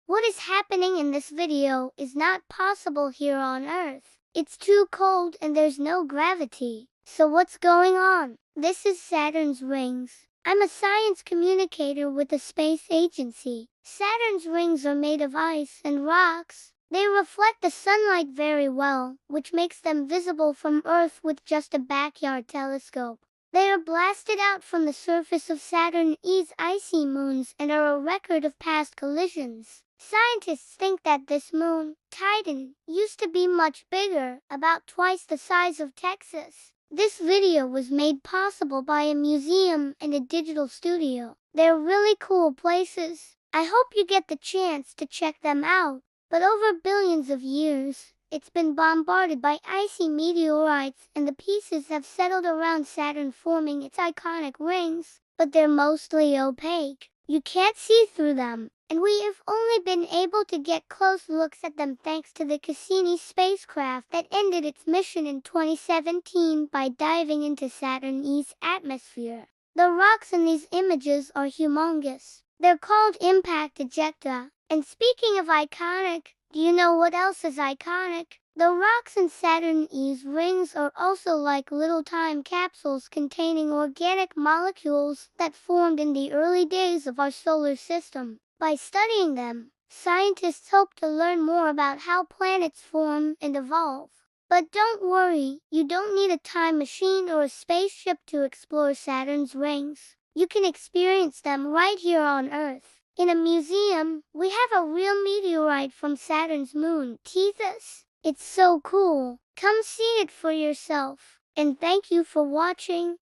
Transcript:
What is happening in this video is not possible here on Earth. It's too cold and there's no gravity. So what's going on? This is Saturn's rings. I'm a science communicator with a space agency. Saturn's rings are made of ice and rocks. They reflect the sunlight very well, which makes them visible from Earth with just a backyard telescope. They are blasted out from the surface of Saturn's icy moons and are a record of past collisions. Scientists think that this moon, Titan, used to be much bigger, about twice the size of Texas. This video was made possible by a museum and a digital studio. They're really cool places. I hope you get the chance to check them out. But over billions of years, it's been bombarded by icy meteorites, and the pieces have settled around Saturn, forming its iconic rings, but they're mostly opaque. You can't see through them, and we have only been able to get close looks at them thanks to the Cassini spacecraft that ended its mission in 2017 by diving into Saturn's atmosphere. The rocks in these images are humongous. They're called impact ejecta. And speaking of iconic, do you know what else is iconic? The rocks in Saturn's rings are also like little time capsules containing organic molecules that formed in the early days of our solar system. By studying them, scientists hope to learn more about how planets form and evolve. But don't worry, you don't need a time machine or a spaceship to explore Saturn's rings. You can experience them right here on Earth. In a museum, we have a real meteorite from Saturn's moon, Tethys. It's so cool. Come see it for yourself. And thank you for watching.